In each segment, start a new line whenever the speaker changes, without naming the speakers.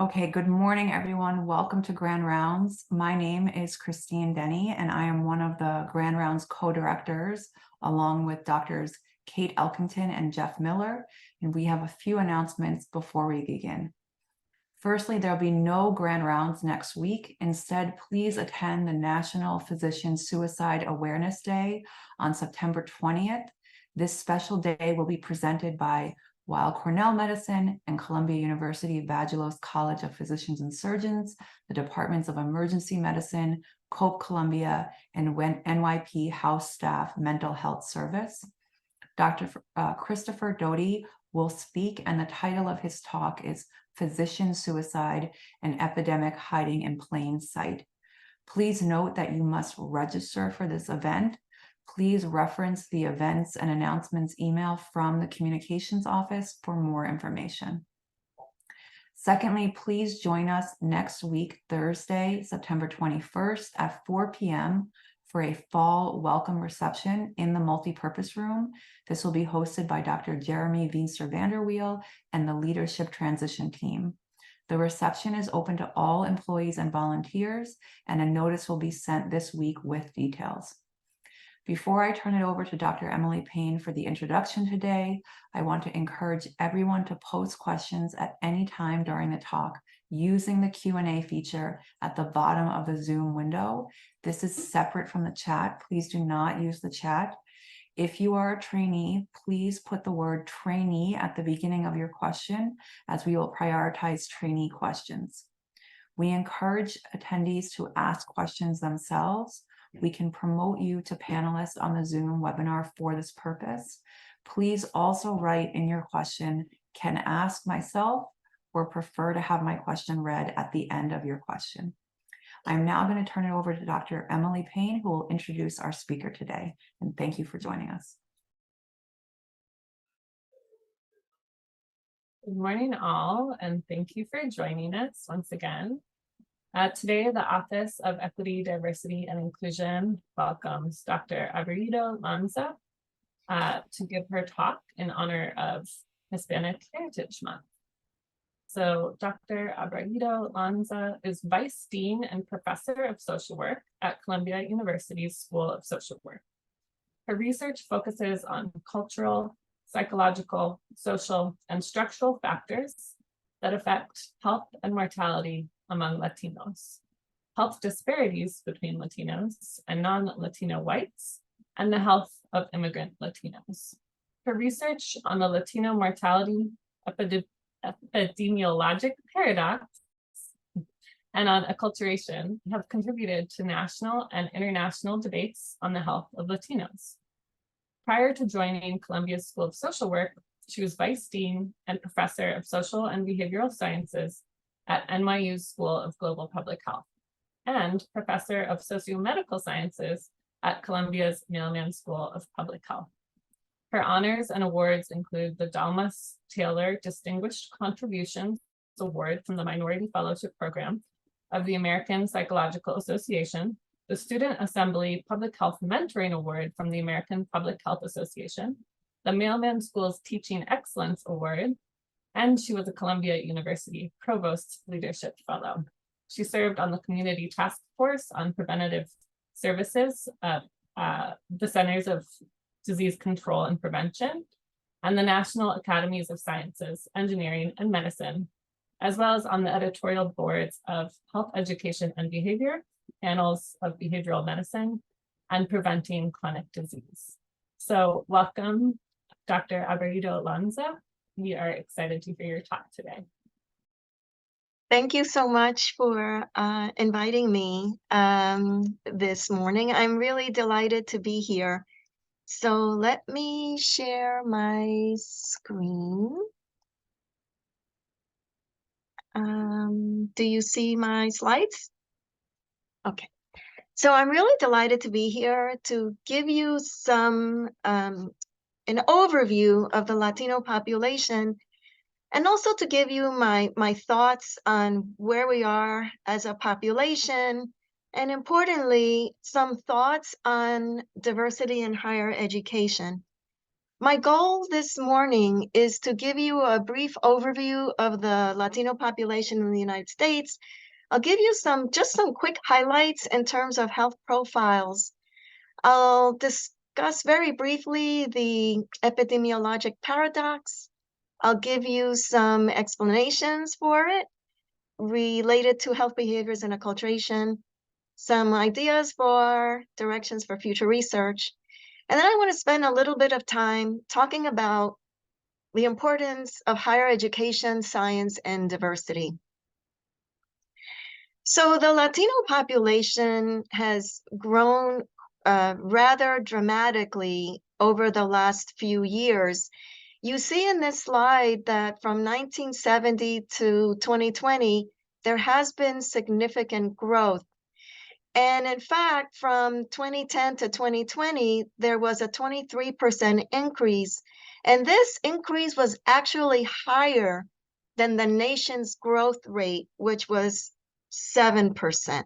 Okay, good morning, everyone. Welcome to Grand Rounds. My name is Christine Denny, and I am one of the Grand Rounds co-directors, along with Doctors Kate Elkington and Jeff Miller, and we have a few announcements before we begin. Firstly, there'll be no Grand Rounds next week. Instead, please attend the National Physician Suicide Awareness Day on September 20th. This special day will be presented by Weill Cornell Medicine and Columbia University Vagelos College of Physicians and Surgeons, the Departments of Emergency Medicine, Cope Columbia, and NYP House Staff Mental Health Service. Dr. Christopher Doty will speak, and the title of his talk is Physician Suicide, an Epidemic Hiding in Plain Sight. Please note that you must register for this event. Please reference the events and announcements email from the communications office for more information. Secondly, please join us next week, Thursday, September 21st at 4 p.m. for a fall welcome reception in the multipurpose room. This will be hosted by Dr. Jeremy Vienser Vanderweel and the leadership transition team. The reception is open to all employees and volunteers, and a notice will be sent this week with details. Before I turn it over to Dr. Emily Payne for the introduction today, I want to encourage everyone to post questions at any time during the talk using the Q&A feature at the bottom of the Zoom window. This is separate from the chat. Please do not use the chat. If you are a trainee, please put the word trainee at the beginning of your question, as we will prioritize trainee questions. We encourage attendees to ask questions themselves. We can promote you to panelists on the Zoom webinar for this purpose. Please also write in your question, "Can ask myself," or prefer to have my question read at the end of your question. I'm now going to turn it over to Dr. Emily Payne, who will introduce our speaker today. And thank you for joining us.
Good morning, all, and thank you for joining us once again. Today, the Office of Equity, Diversity, and Inclusion welcomes Dr. Abraído-Lanza to give her talk in honor of Hispanic Heritage Month. So Dr. Abraído-Lanza is Vice Dean and Professor of Social Work at Columbia University's School of Social Work. Her research focuses on cultural, psychological, social, and structural factors that affect health and mortality among Latinos, health disparities between Latinos and non-Latino whites, and the health of immigrant Latinos. Her research on the Latino mortality epidemiologic paradox and on acculturation have contributed to national and international debates on the health of Latinos. Prior to joining Columbia's School of Social Work, she was Vice Dean and Professor of Social and Behavioral Sciences at NYU's School of Global Public Health and Professor of Socio-Medical Sciences at Columbia's Mailman School of Public Health. Her honors and awards include the Dalmas Taylor Distinguished Contributions Award from the Minority Fellowship Program of the American Psychological Association, the Student Assembly Public Health Mentoring Award from the American Public Health Association, the Mailman School's Teaching Excellence Award, and she was a Columbia University Provost Leadership Fellow. She served on the Community Task Force on Preventative Services, the Centers of Disease Control and Prevention, and the National Academies of Sciences, Engineering, and Medicine, as well as on the editorial boards of Health Education and Behavior, Annals of Behavioral Medicine, and Preventing Chronic Disease. So welcome, Dr. Abraído-Lanza. We are excited to hear your talk today.
Thank you so much for inviting me this morning. I'm really delighted to be here. So let me share my screen. Do you see my slides? Okay. So I'm really delighted to be here to give you some an overview of the Latino population, and also to give you my thoughts on where we are as a population, and importantly, some thoughts on diversity in higher education. My goal this morning is to give you a brief overview of the Latino population in the United States. I'll give you just some quick highlights in terms of health profiles. I'll discuss very briefly the epidemiologic paradox. I'll give you some explanations for it related to health behaviors and acculturation, some ideas for directions for future research. And then I want to spend a little bit of time talking about the importance of higher education, science, and diversity. So the Latino population has grown rather dramatically over the last few years. You see in this slide that from 1970 to 2020, there has been significant growth. And in fact, from 2010 to 2020, there was a 23% increase. And this increase was actually higher than the nation's growth rate, which was 7%.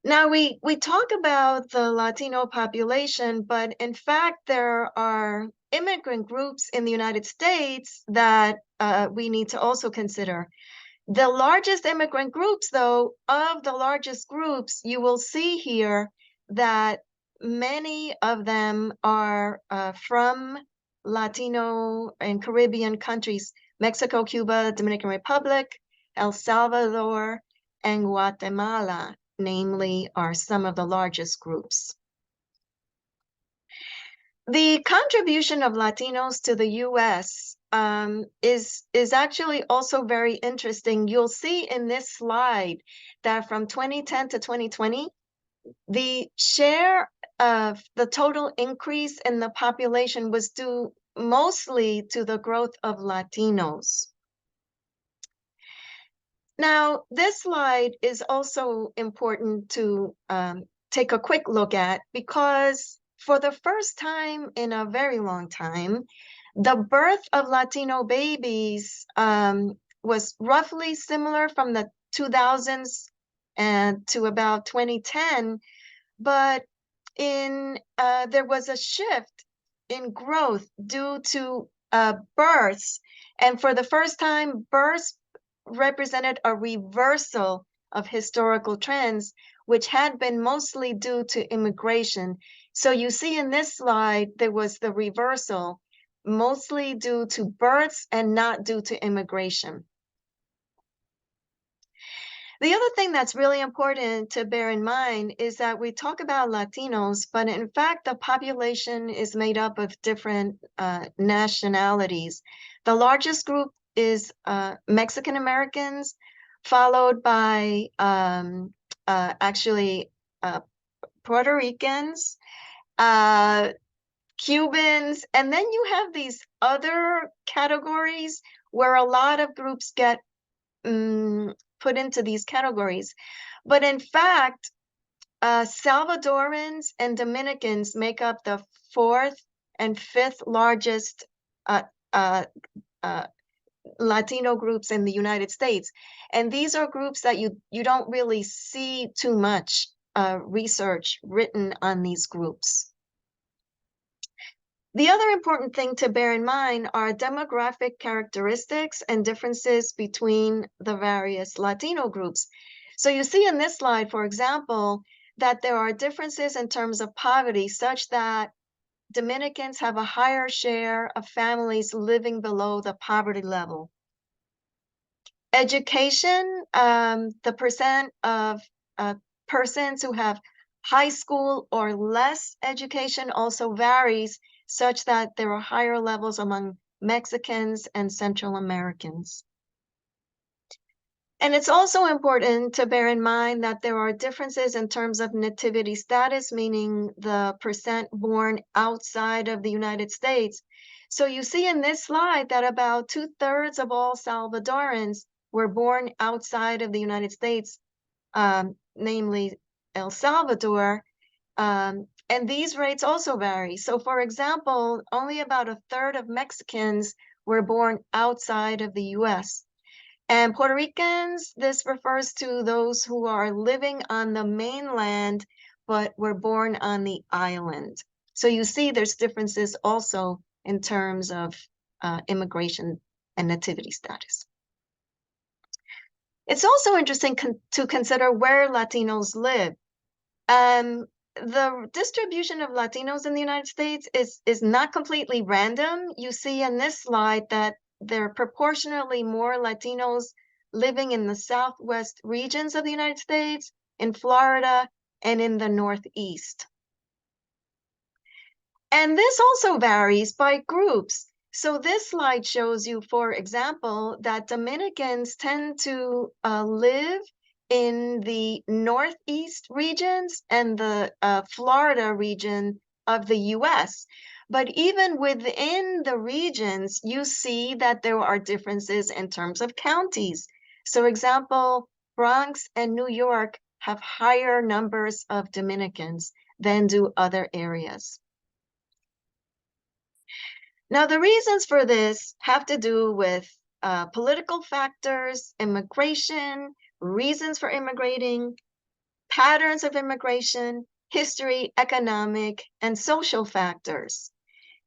Now, we talk about the Latino population, but in fact, there are immigrant groups in the United States that we need to also consider. The largest immigrant groups, though, of the largest groups, you will see here that many of them are from Latino and Caribbean countries, Mexico, Cuba, Dominican Republic, El Salvador, and Guatemala, namely, are some of the largest groups. The contribution of Latinos to the U.S. is actually also very interesting. You'll see in this slide that from 2010 to 2020, the share of the total increase in the population was due mostly to the growth of Latinos. Now, this slide is also important to take a quick look at because for the first time in a very long time, the birth of Latino babies was roughly similar from the 2000s and to about 2010, but there was a shift in growth due to births, and for the first time, births represented a reversal of historical trends, which had been mostly due to immigration. So you see in this slide, there was the reversal, mostly due to births and not due to immigration. The other thing that's really important to bear in mind is that we talk about Latinos, but in fact, the population is made up of different nationalities. The largest group is Mexican Americans, followed by actually Puerto Ricans, Cubans, and then you have these other categories where a lot of groups get put into these categories. But in fact, Salvadorans and Dominicans make up the fourth and fifth largest Latino groups in the United States. And these are groups that you don't really see too much research written on these groups. The other important thing to bear in mind are demographic characteristics and differences between the various Latino groups. So you see in this slide, for example, that there are differences in terms of poverty such that Dominicans have a higher share of families living below the poverty level. Education, the percent of persons who have high school or less education also varies, such that there are higher levels among Mexicans and Central Americans. And it's also important to bear in mind that there are differences in terms of nativity status, meaning the percent born outside of the United States. So you see in this slide that about 2/3 of all Salvadorans were born outside of the United States, namely El Salvador, and these rates also vary. So for example, only about 1/3 of Mexicans were born outside of the US. And Puerto Ricans, this refers to those who are living on the mainland, but were born on the island. So you see there's differences also in terms of immigration and nativity status. It's also interesting to consider where Latinos live. The distribution of Latinos in the United States is not completely random. You see in this slide that there are proportionally more Latinos living in the southwest regions of the United States, in Florida, and in the Northeast. And this also varies by groups. So this slide shows you, for example, that Dominicans tend to live in the Northeast regions and the Florida region of the US. But even within the regions, you see that there are differences in terms of counties. So example, Bronx and New York have higher numbers of Dominicans than do other areas. Now, the reasons for this have to do with political factors, immigration, reasons for immigrating, patterns of immigration, history, economic, and social factors.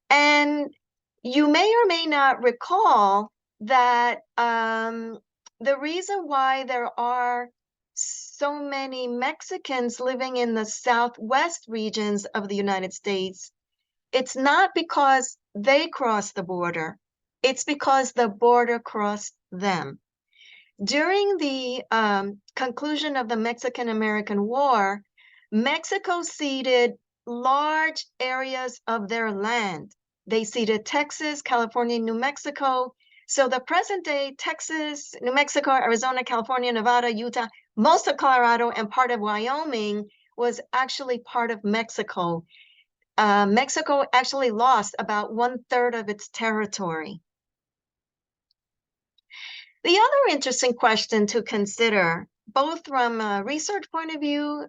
And you may or may not recall that the reason why there are so many Mexicans living in the southwest regions of the United States, it's not because they crossed the border, it's because the border crossed them. During the conclusion of the Mexican-American War, Mexico ceded large areas of their land. They ceded Texas, California, New Mexico. So the present day Texas, New Mexico, Arizona, California, Nevada, Utah, most of Colorado, and part of Wyoming was actually part of Mexico. Mexico actually lost about 1/3 of its territory. The other interesting question to consider, both from a research point of view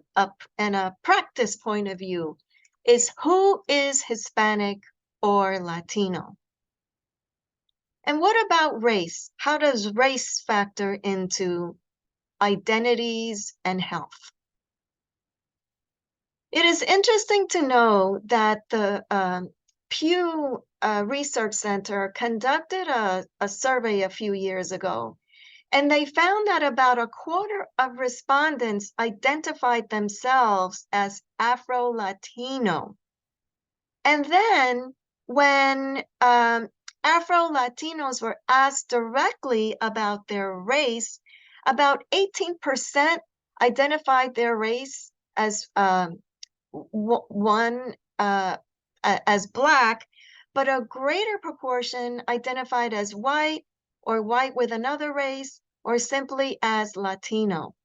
and a practice point of view, is who is Hispanic or Latino? And what about race? How does race factor into identities and health? It is interesting to know that the Pew Research Center conducted a survey a few years ago, and they found that about 1/4 of respondents identified themselves as Afro-Latino. And then when Afro-Latinos were asked directly about their race, about 18% identified their race as as Black, but a greater proportion identified as white or white with another race or simply as Latino.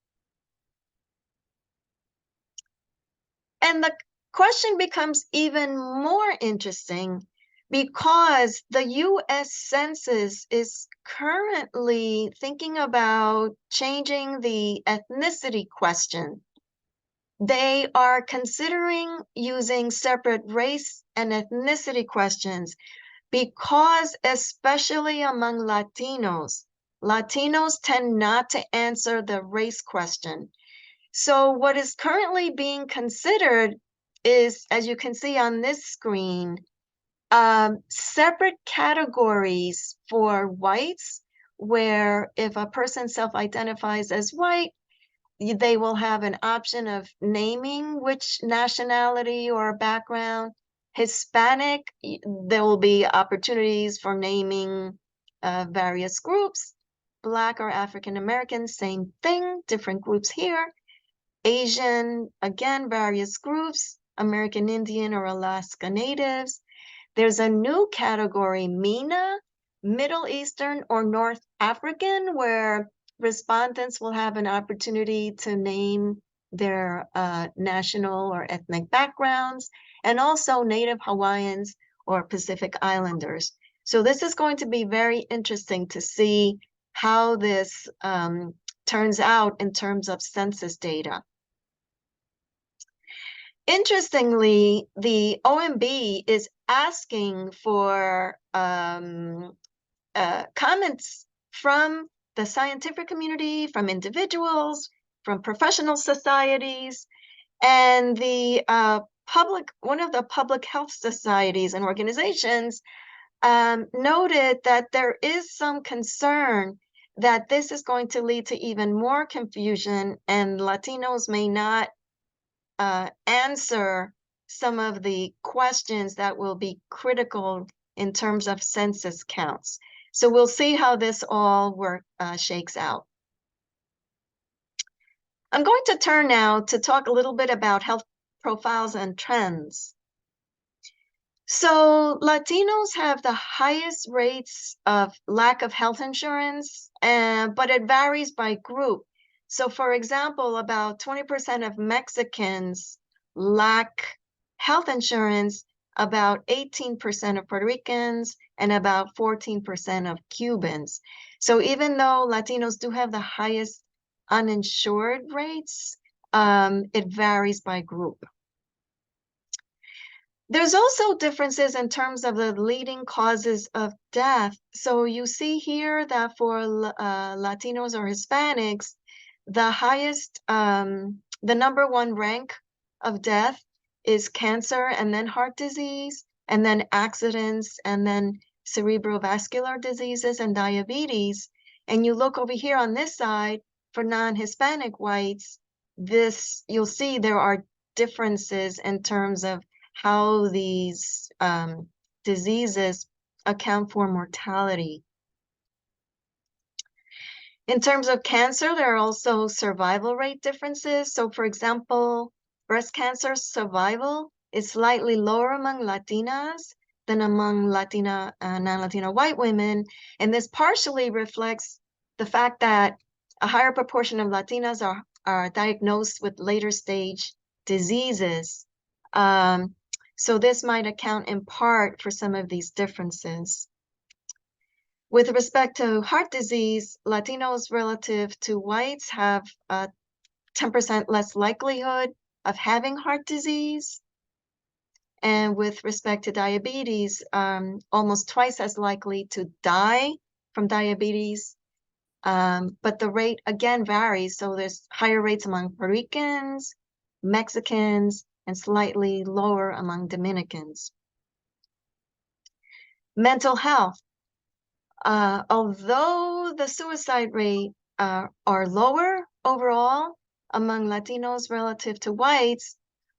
And the question becomes even more interesting because the US Census is currently thinking about changing the ethnicity question. They are considering using separate race and ethnicity questions because, especially among Latinos tend not to answer the race question. So what is currently being considered is, as you can see on this screen, separate categories for whites, where if a person self-identifies as white, they will have an option of naming which nationality or background. Hispanic, there will be opportunities for naming various groups. Black or African American, same thing, different groups here. Asian, again, various groups. American Indian or Alaska Natives. There's a new category, MENA, Middle Eastern or North African, where respondents will have an opportunity to name their national or ethnic backgrounds, and also Native Hawaiians or Pacific Islanders. So this is going to be very interesting to see how this turns out in terms of census data. Interestingly, the OMB is asking for comments from the scientific community, from individuals, from professional societies, and the one of the public health societies and organizations noted that there is some concern that this is going to lead to even more confusion, and Latinos may not answer some of the questions that will be critical in terms of census counts. So we'll see how this all shakes out. I'm going to turn now to talk a little bit about health profiles and trends. So Latinos have the highest rates of lack of health insurance, but it varies by group. So for example, about 20% of Mexicans lack health insurance, about 18% of Puerto Ricans, and about 14% of Cubans. So even though Latinos do have the highest uninsured rates, it varies by group. There's also differences in terms of the leading causes of death. So you see here that for Latinos or Hispanics, the highest, the number one rank of death is cancer, and then heart disease, and then accidents, and then cerebrovascular diseases and diabetes. And you look over here on this side for non-Hispanic whites, you'll see there are differences in terms of how these diseases account for mortality. In terms of cancer, there are also survival rate differences. So for example, breast cancer survival is slightly lower among Latinas than among non-Latino white women. And this partially reflects the fact that a higher proportion of Latinas are diagnosed with later stage diseases. So this might account in part for some of these differences. With respect to heart disease, Latinos relative to whites have 10% less likelihood of having heart disease. And with respect to diabetes, almost twice as likely to die from diabetes. But the rate, again, varies. So there's higher rates among Puerto Ricans, Mexicans, and slightly lower among Dominicans. Mental health. Although the suicide rate are lower overall among Latinos relative to whites,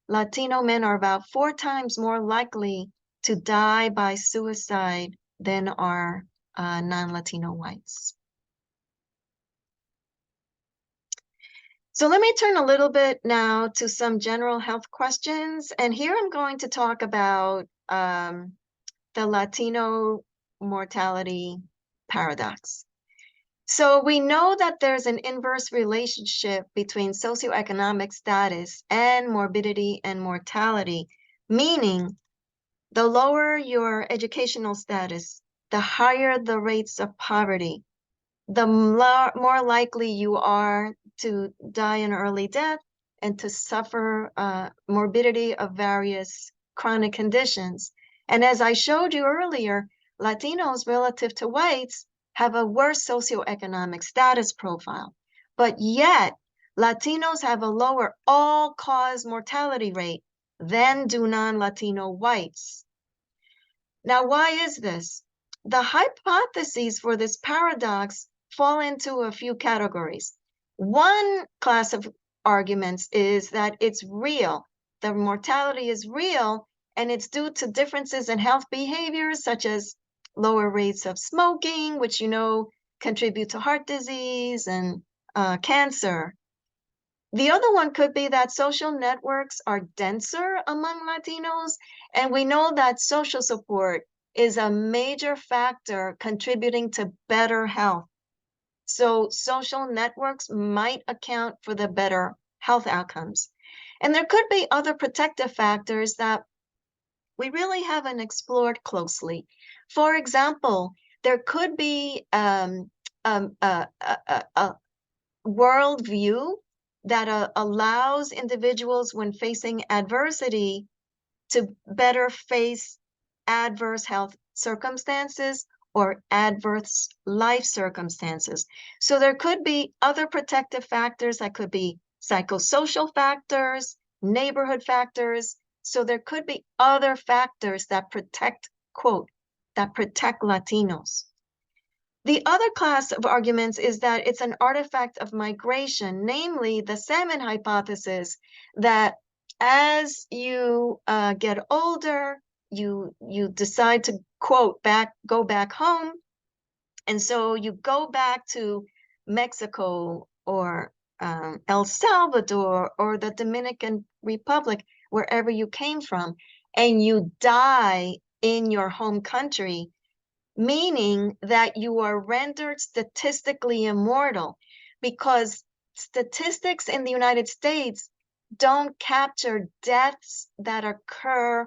Latino men are about 4 times more likely to die by suicide than are non-Latino whites. So let me turn a little bit now to some general health questions. And here I'm going to talk about the Latino mortality paradox. So we know that there's an inverse relationship between socioeconomic status and morbidity and mortality, meaning the lower your educational status, the higher the rates of poverty, the more likely you are to die an early death and to suffer morbidity of various chronic conditions. And as I showed you earlier, Latinos relative to whites have a worse socioeconomic status profile, but yet Latinos have a lower all-cause mortality rate than do non-Latino whites. Now, why is this? The hypotheses for this paradox fall into a few categories. One class of arguments is that it's real. The mortality is real, and it's due to differences in health behaviors, such as lower rates of smoking, which you know contribute to heart disease and cancer. The other one could be that social networks are denser among Latinos, and we know that social support is a major factor contributing to better health. So social networks might account for the better health outcomes. And there could be other protective factors that we really haven't explored closely. For example, there could be a worldview that allows individuals, when facing adversity, to better face adverse health circumstances or adverse life circumstances. So there could be other protective factors that could be psychosocial factors, neighborhood factors, So there could be other factors that protect, quote, that protect Latinos. The other class of arguments is that it's an artifact of migration, namely the salmon hypothesis, that as you get older, you decide to, quote, go back home. And so you go back to Mexico or El Salvador or the Dominican Republic, wherever you came from, and you die in your home country, meaning that you are rendered statistically immortal, because statistics in the United States don't capture deaths that occur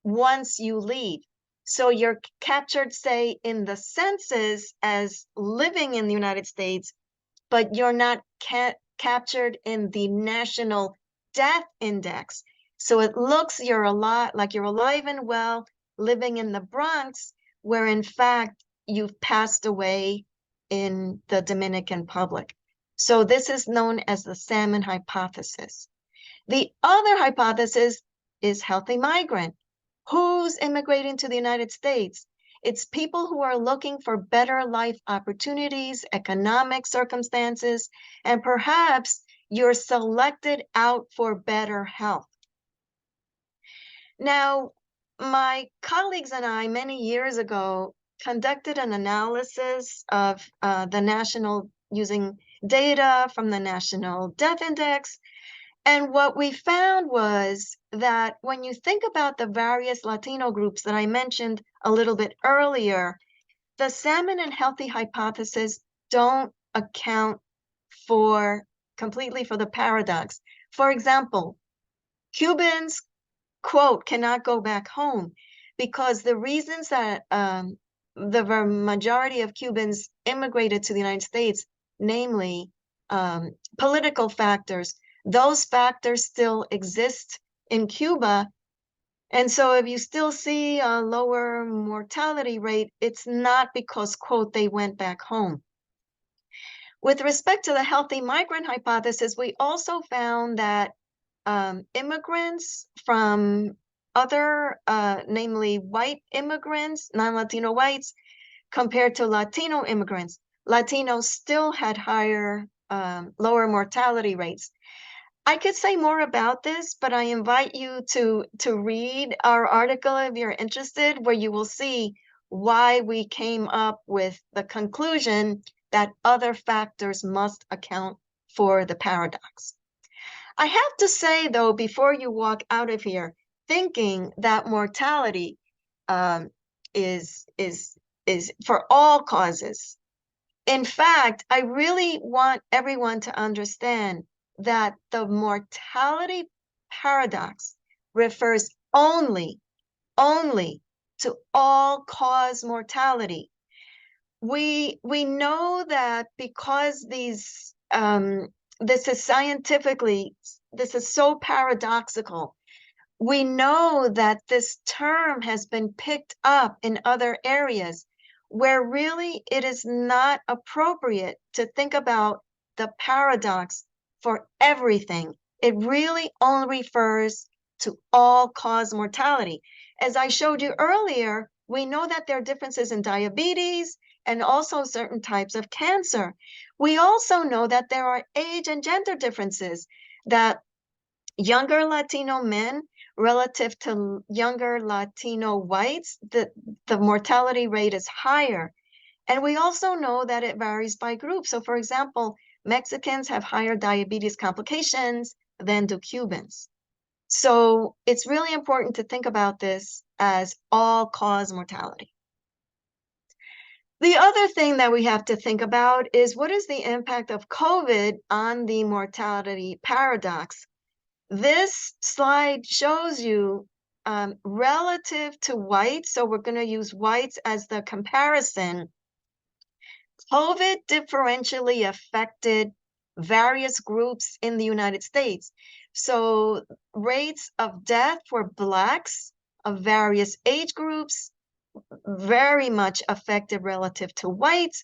once you leave. So you're captured, say, in the census as living in the United States, but you're not captured in the National Death Index. So it looks you're like you're alive and well, living in the Bronx, where in fact you've passed away in the Dominican Republic. So this is known as the salmon hypothesis. The other hypothesis is healthy migrant. Who's immigrating to the United States? It's people who are looking for better life opportunities, economic circumstances, and perhaps you're selected out for better health. Now, my colleagues and I, many years ago, conducted an analysis of using data from the National Death Index. And what we found was that when you think about the various Latino groups that I mentioned a little bit earlier, the salmon and healthy hypothesis don't account completely for the paradox. For example, Cubans, quote, cannot go back home because the reasons that the majority of Cubans immigrated to the United States, namely political factors, those factors still exist in Cuba. And so if you still see a lower mortality rate, it's not because, quote, they went back home. With respect to the healthy migrant hypothesis, we also found that immigrants from other, namely white immigrants, non-Latino whites, compared to Latino immigrants, Latinos still had higher, lower mortality rates. I could say more about this, but I invite you to read our article if you're interested, where you will see why we came up with the conclusion that other factors must account for the paradox. I have to say, though, before you walk out of here, thinking that mortality is for all causes. In fact, I really want everyone to understand that the mortality paradox refers only to all-cause mortality. We know that because this is scientifically, this is so paradoxical. We know that this term has been picked up in other areas where really it is not appropriate to think about the paradox for everything. It really only refers to all-cause mortality. As I showed you earlier, we know that there are differences in diabetes and also certain types of cancer. We also know that there are age and gender differences, that younger Latino men relative to younger Latino whites, the mortality rate is higher. And we also know that it varies by group. So for example, Mexicans have higher diabetes complications than do Cubans. So it's really important to think about this as all-cause mortality. The other thing that we have to think about is what is the impact of COVID on the mortality paradox? This slide shows you relative to whites, so we're going to use whites as the comparison. COVID differentially affected various groups in the United States. So rates of death for Blacks of various age groups very much affected relative to whites.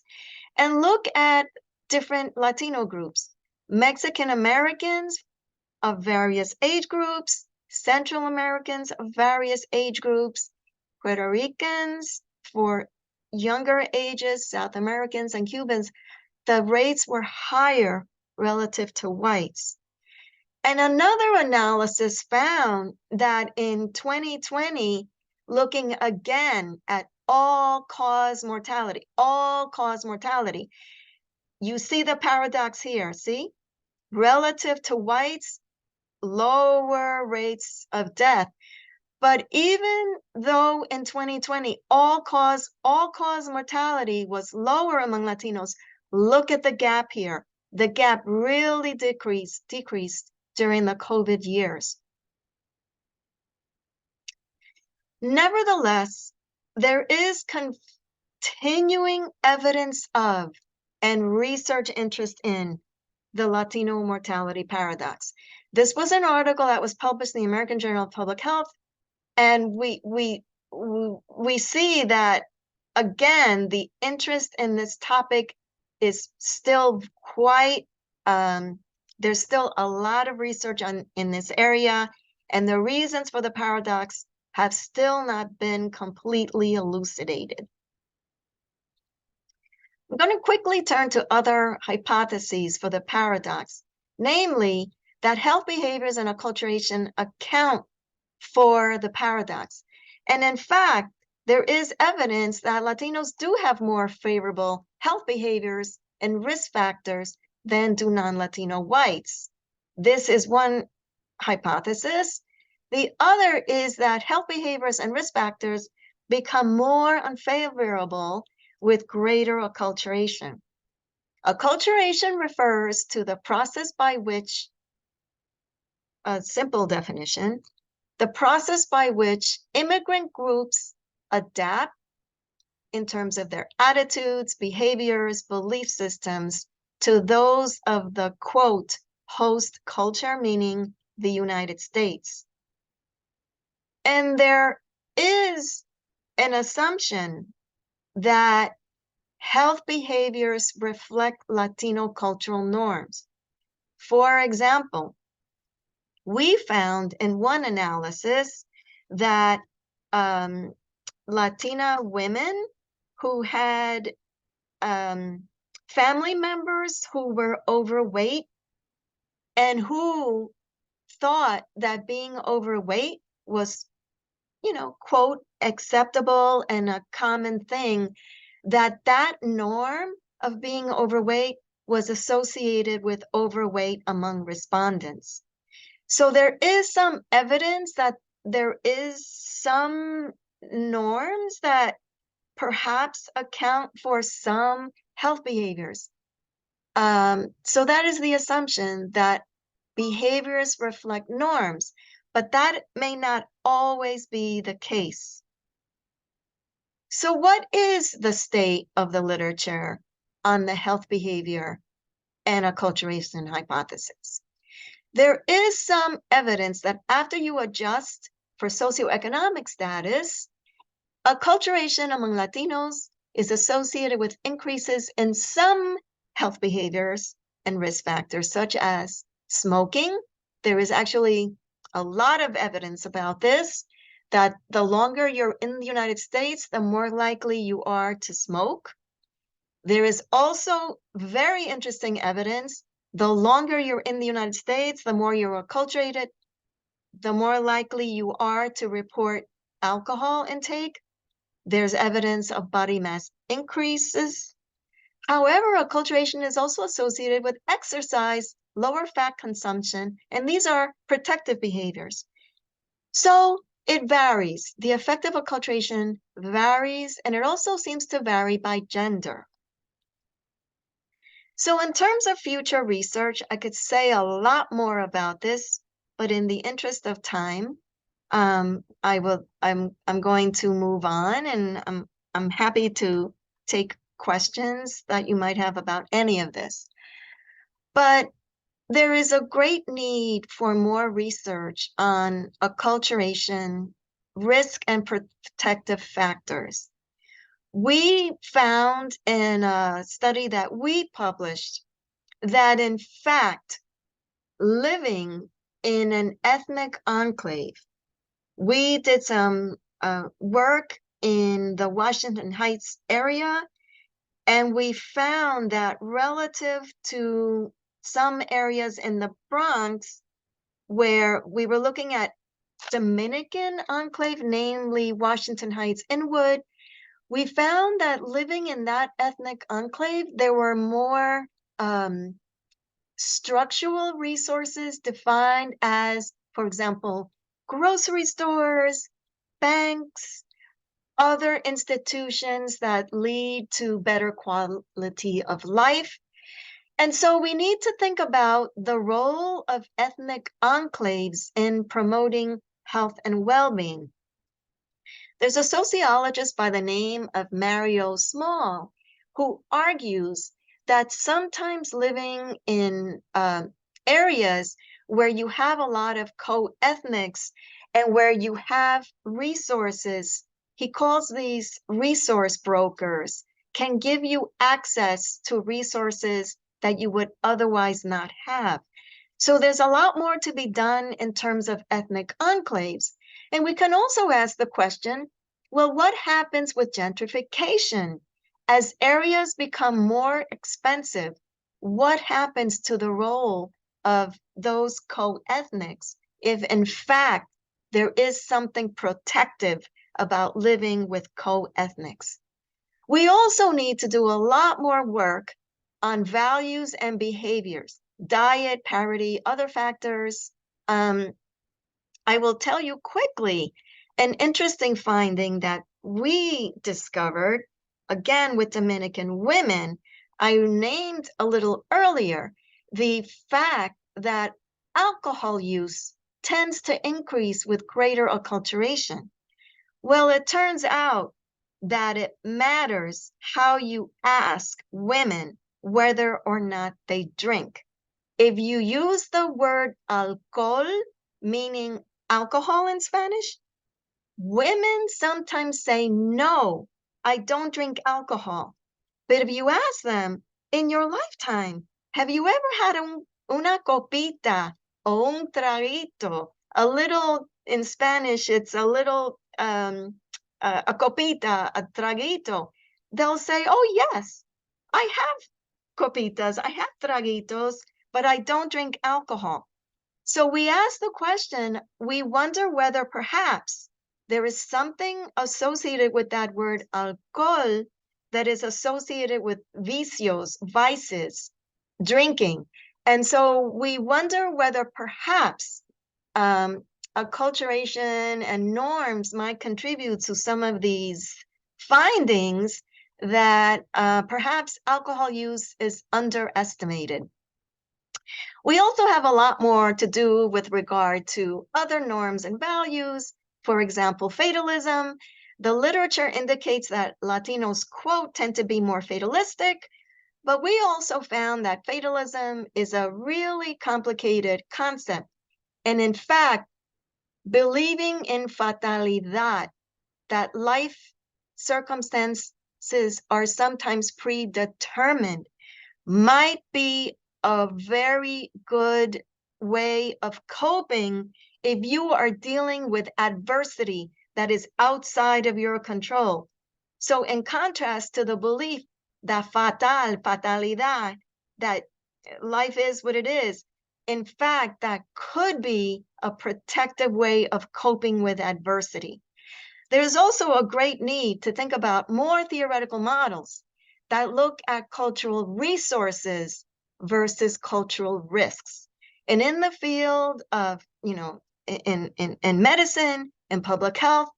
And look at different Latino groups. Mexican Americans of various age groups Central Americans of various age groups, Puerto Ricans for younger ages, South Americans and Cubans, the rates were higher relative to whites. And another analysis found that in 2020, looking again at all-cause mortality, you see the paradox here, see? Relative to whites, lower rates of death. But even though in 2020, all-cause mortality was lower among Latinos, look at the gap here. The gap really decreased during the COVID years. Nevertheless, there is continuing evidence of and research interest in the Latino mortality paradox. This was an article that was published in the American Journal of Public Health, and we see that, again, the interest in this topic is still quite, there's still a lot of research in this area, and the reasons for the paradox have still not been completely elucidated. I'm going to quickly turn to other hypotheses for the paradox, namely that health behaviors and acculturation account for the paradox. And in fact, there is evidence that Latinos do have more favorable health behaviors and risk factors than do non-Latino whites. This is one hypothesis. The other is that health behaviors and risk factors become more unfavorable with greater acculturation. Acculturation refers to the process by which, a simple definition, the process by which immigrant groups adapt in terms of their attitudes, behaviors, belief systems to those of the, quote, host culture, meaning the United States. And there is an assumption that health behaviors reflect Latino cultural norms. For example, we found in one analysis that Latina women who had family members who were overweight and who thought that being overweight was, quote, acceptable and a common thing, that norm of being overweight was associated with overweight among respondents. So there is some evidence that there is some norms that perhaps account for some health behaviors. So that is the assumption, that behaviors reflect norms, but that may not always be the case. So what is the state of the literature on the health behavior and acculturation hypothesis? There is some evidence that after you adjust for socioeconomic status, acculturation among Latinos is associated with increases in some health behaviors and risk factors, such as smoking. There is actually a lot of evidence about this, that the longer you're in the United States, the more likely you are to smoke. There is also very interesting evidence. The longer you're in the United States, the more you're acculturated, the more likely you are to report alcohol intake. There's evidence of body mass increases. However, acculturation is also associated with exercise, lower fat consumption, and these are protective behaviors. So it varies. The effect of acculturation varies, and it also seems to vary by gender. So in terms of future research, I could say a lot more about this, but in the interest of time, I'm going to move on, and I'm happy to take questions that you might have about any of this. But there is a great need for more research on acculturation, risk, and protective factors. We found in a study that we published that, in fact, living in an ethnic enclave. We did some work in the Washington Heights area, and we found that relative to some areas in the Bronx, where we were looking at Dominican enclave, namely Washington Heights, Inwood, we found that living in that ethnic enclave, there were more structural resources defined as, for example, grocery stores, banks, other institutions that lead to better quality of life. And so we need to think about the role of ethnic enclaves in promoting health and well-being. There's a sociologist by the name of Mario Small who argues that sometimes living in areas where you have a lot of co-ethnics and where you have resources, he calls these resource brokers, can give you access to resources that you would otherwise not have. So there's a lot more to be done in terms of ethnic enclaves. And we can also ask the question, well, what happens with gentrification? As areas become more expensive, what happens to the role of those co-ethnics if in fact there is something protective about living with co-ethnics? We also need to do a lot more work on values and behaviors, diet, parity, other factors. I will tell you quickly an interesting finding that we discovered, again with Dominican women. I named a little earlier the fact that alcohol use tends to increase with greater acculturation. Well, it turns out that it matters how you ask women whether or not they drink. If you use the word alcohol, meaning alcohol in Spanish, women sometimes say, no, I don't drink alcohol. But if you ask them, in your lifetime, have you ever had una copita o un traguito? A little, in Spanish, it's a little, a copita, a traguito. They'll say, oh, yes, I have copitas, I have traguitos, but I don't drink alcohol. So we ask the question, we wonder whether perhaps there is something associated with that word alcohol that is associated with vicios, vices, drinking. And so we wonder whether perhaps acculturation and norms might contribute to some of these findings that perhaps alcohol use is underestimated. We also have a lot more to do with regard to other norms and values. For example, fatalism. The literature indicates that Latinos, quote, tend to be more fatalistic, but we also found that fatalism is a really complicated concept. And in fact, believing in fatalidad, that life circumstances are sometimes predetermined, might be a very good way of coping if you are dealing with adversity that is outside of your control. So in contrast to the belief that fatalidad, that life is what it is, in fact, that could be a protective way of coping with adversity. There's also a great need to think about more theoretical models that look at cultural resources versus cultural risks. And in the field of, in medicine, in public health,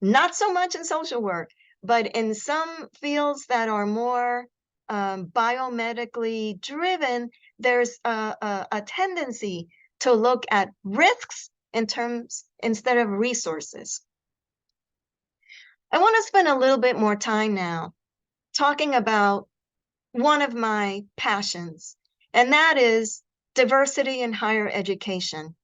not so much in social work, but in some fields that are more biomedically driven, there's a tendency to look at risks instead of resources. I want to spend a little bit more time now talking about one of my passions, and that is diversity in higher education.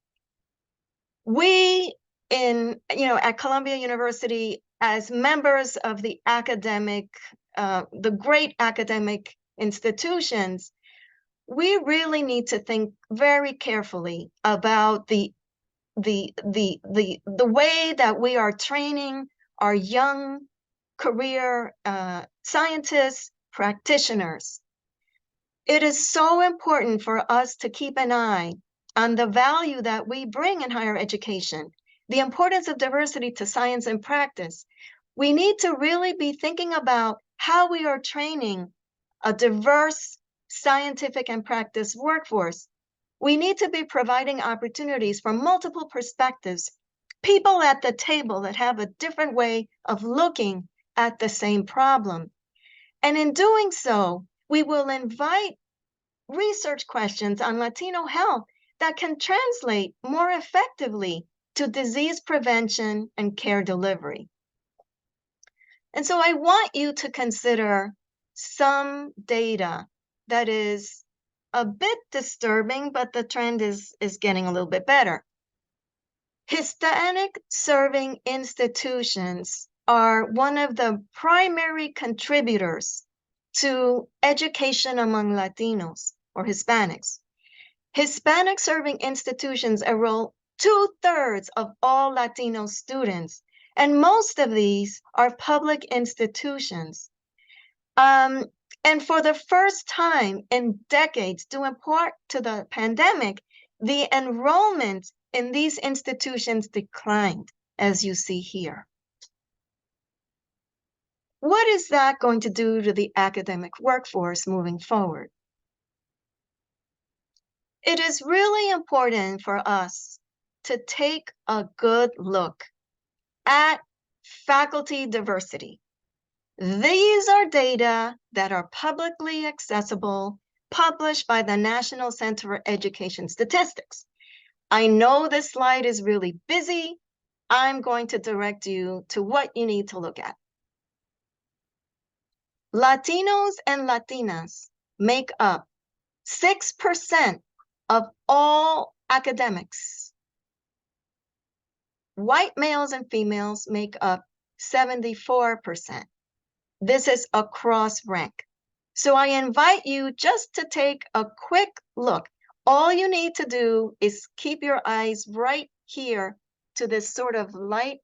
We at Columbia University, as members of the great academic institutions, we really need to think very carefully about the way that we are training our young career scientists, practitioners. It is so important for us to keep an eye on the value that we bring in higher education, the importance of diversity to science and practice. We need to really be thinking about how we are training a diverse scientific and practice workforce. We need to be providing opportunities from multiple perspectives, people at the table that have a different way of looking at the same problem. And in doing so, we will invite research questions on Latino health that can translate more effectively to disease prevention and care delivery. And so I want you to consider some data that is a bit disturbing, but the trend is getting a little bit better. Hispanic serving institutions are one of the primary contributors to education among Latinos or Hispanics. Hispanic serving institutions enroll 2/3 of all Latino students, and most of these are public institutions. And for the first time in decades, due in part to the pandemic, the enrollment in these institutions declined, as you see here. What is that going to do to the academic workforce moving forward? It is really important for us to take a good look at faculty diversity. These are data that are publicly accessible, published by the National Center for Education Statistics. I know this slide is really busy. I'm going to direct you to what you need to look at. Latinos and Latinas make up 6% of all academics. White males and females make up 74%. This is across rank. So I invite you just to take a quick look. All you need to do is keep your eyes right here to this sort of light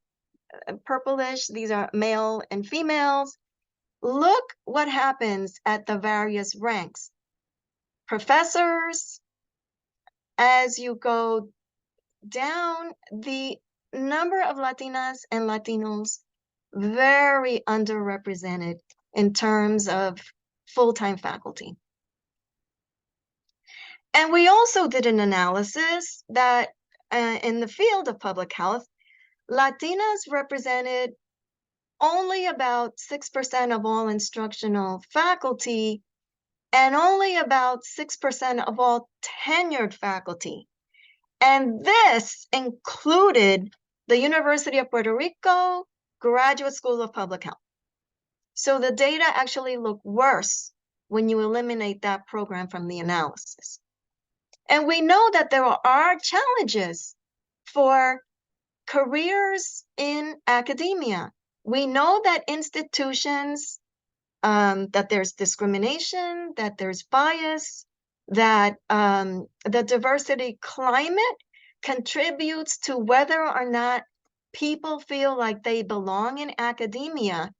purplish. These are male and females. Look what happens at the various ranks. Professors, as you go down, the number of Latinas and Latinos very underrepresented in terms of full-time faculty. And we also did an analysis that in the field of public health, Latinas represented only about 6% of all instructional faculty and only about 6% of all tenured faculty. And this included the University of Puerto Rico Graduate School of Public Health. So the data actually look worse when you eliminate that program from the analysis. And we know that there are challenges for careers in academia. We know that institutions, that there's discrimination, that there's bias, that the diversity climate contributes to whether or not people feel like they belong in academia.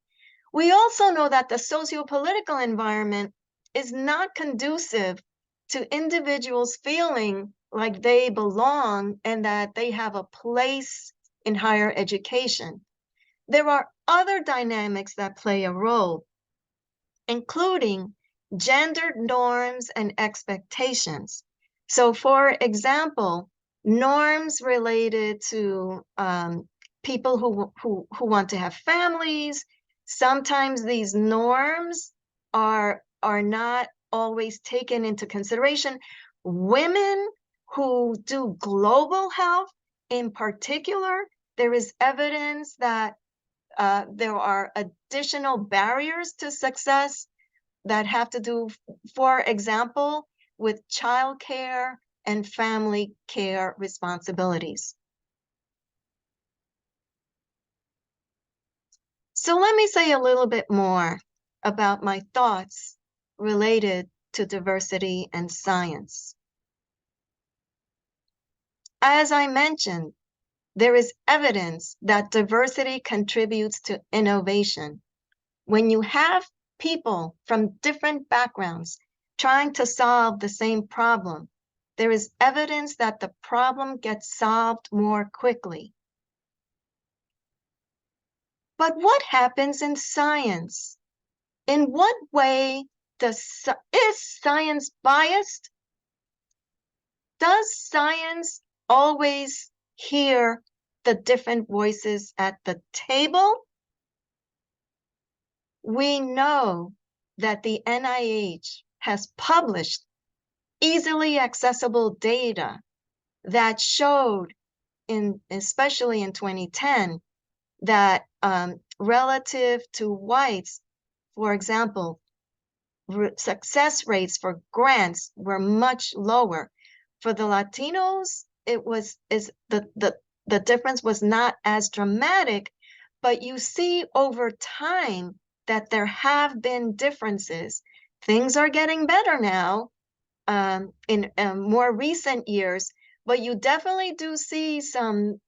We also know that the socio-political environment is not conducive to individuals feeling like they belong and that they have a place in higher education. There are other dynamics that play a role, including gendered norms and expectations. So, for example, norms related to people who want to have families. Sometimes these norms are not always taken into consideration. Women who do global health in particular, there is evidence that there are additional barriers to success that have to do, for example, with childcare and family care responsibilities. So let me say a little bit more about my thoughts related to diversity and science. As I mentioned, there is evidence that diversity contributes to innovation. When you have people from different backgrounds trying to solve the same problem, there is evidence that the problem gets solved more quickly. But what happens in science? In what way is science biased? Does science always hear the different voices at the table? We know that the NIH has published easily accessible data that showed, especially in 2010, that relative to whites, for example, success rates for grants were much lower. For the Latinos, the difference was not as dramatic, but you see over time that there have been differences. Things are getting better now in more recent years, but you definitely do see some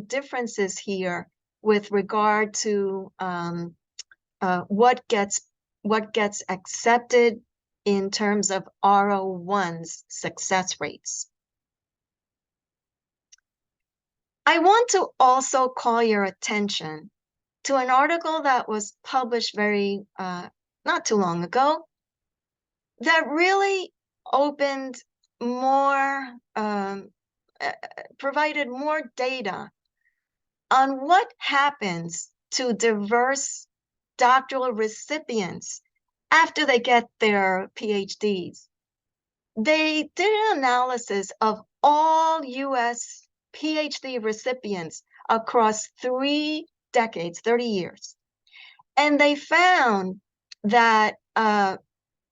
differences here with regard to what gets accepted in terms of R01's success rates. I want to also call your attention to an article that was published not too long ago that really opened more, provided more data on what happens to diverse doctoral recipients after they get their PhDs. They did an analysis of all US PhD recipients across 3 decades, 30 years. And they found that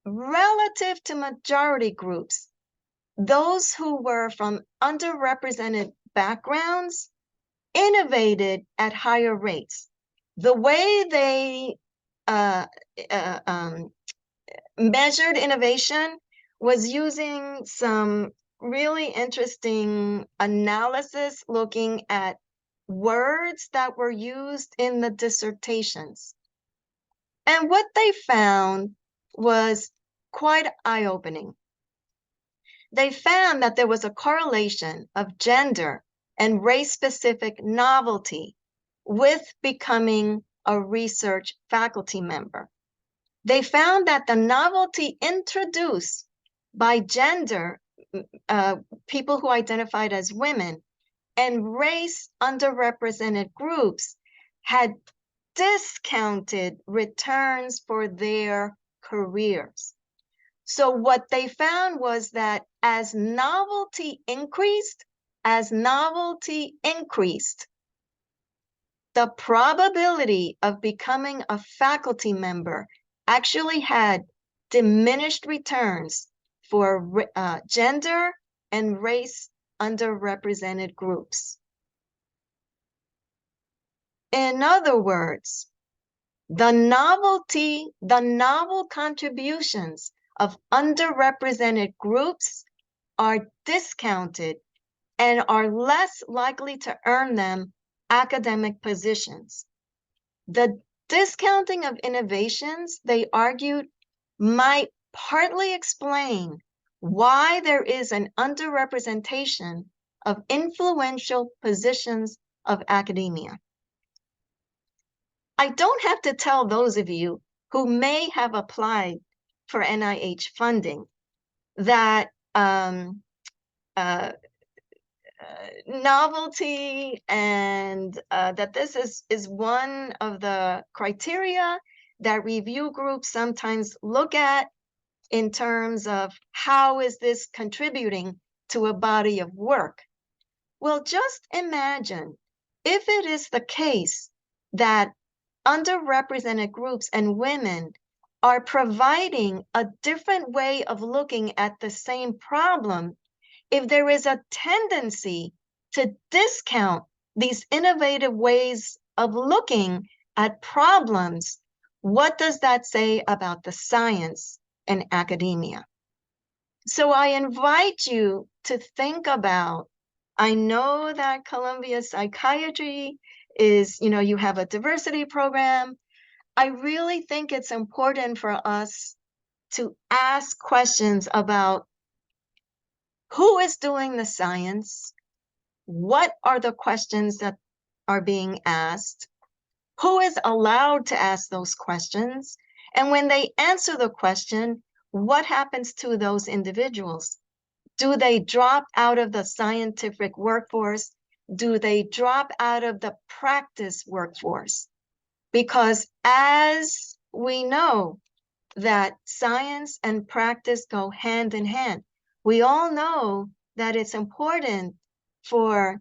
relative to majority groups, those who were from underrepresented backgrounds innovated at higher rates. The way they measured innovation was using some really interesting analysis looking at words that were used in the dissertations. And what they found was quite eye-opening. They found that there was a correlation of gender and race-specific novelty with becoming a research faculty member. They found that the novelty introduced by gender, people who identified as women, and race underrepresented groups had discounted returns for their careers. So what they found was that as novelty increased, the probability of becoming a faculty member actually had diminished returns for gender and race underrepresented groups. In other words, the novel contributions of underrepresented groups are discounted and are less likely to earn them academic positions. The discounting of innovations, they argued, might partly explain why there is an underrepresentation of influential positions of academia. I don't have to tell those of you who may have applied for NIH funding that novelty and that this is one of the criteria that review groups sometimes look at in terms of how is this contributing to a body of work. Well, just imagine if it is the case that underrepresented groups and women are providing a different way of looking at the same problem, if there is a tendency to discount these innovative ways of looking at problems, what does that say about the science and academia? So I invite you to think about, I know that Columbia Psychiatry is, you have a diversity program. I really think it's important for us to ask questions about who is doing the science, what are the questions that are being asked, who is allowed to ask those questions, and when they answer the question, what happens to those individuals? Do they drop out of the scientific workforce? Do they drop out of the practice workforce? Because as we know that science and practice go hand in hand, we all know that it's important for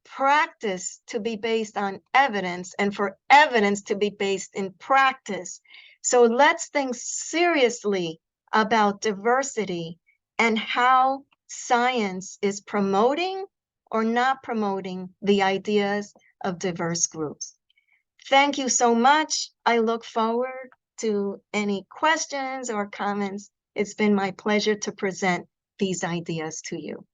practice to be based on evidence and for evidence to be based in practice. So let's think seriously about diversity and how science is promoting or not promoting the ideas of diverse groups. Thank you so much. I look forward to any questions or comments. It's been my pleasure to present these ideas to you.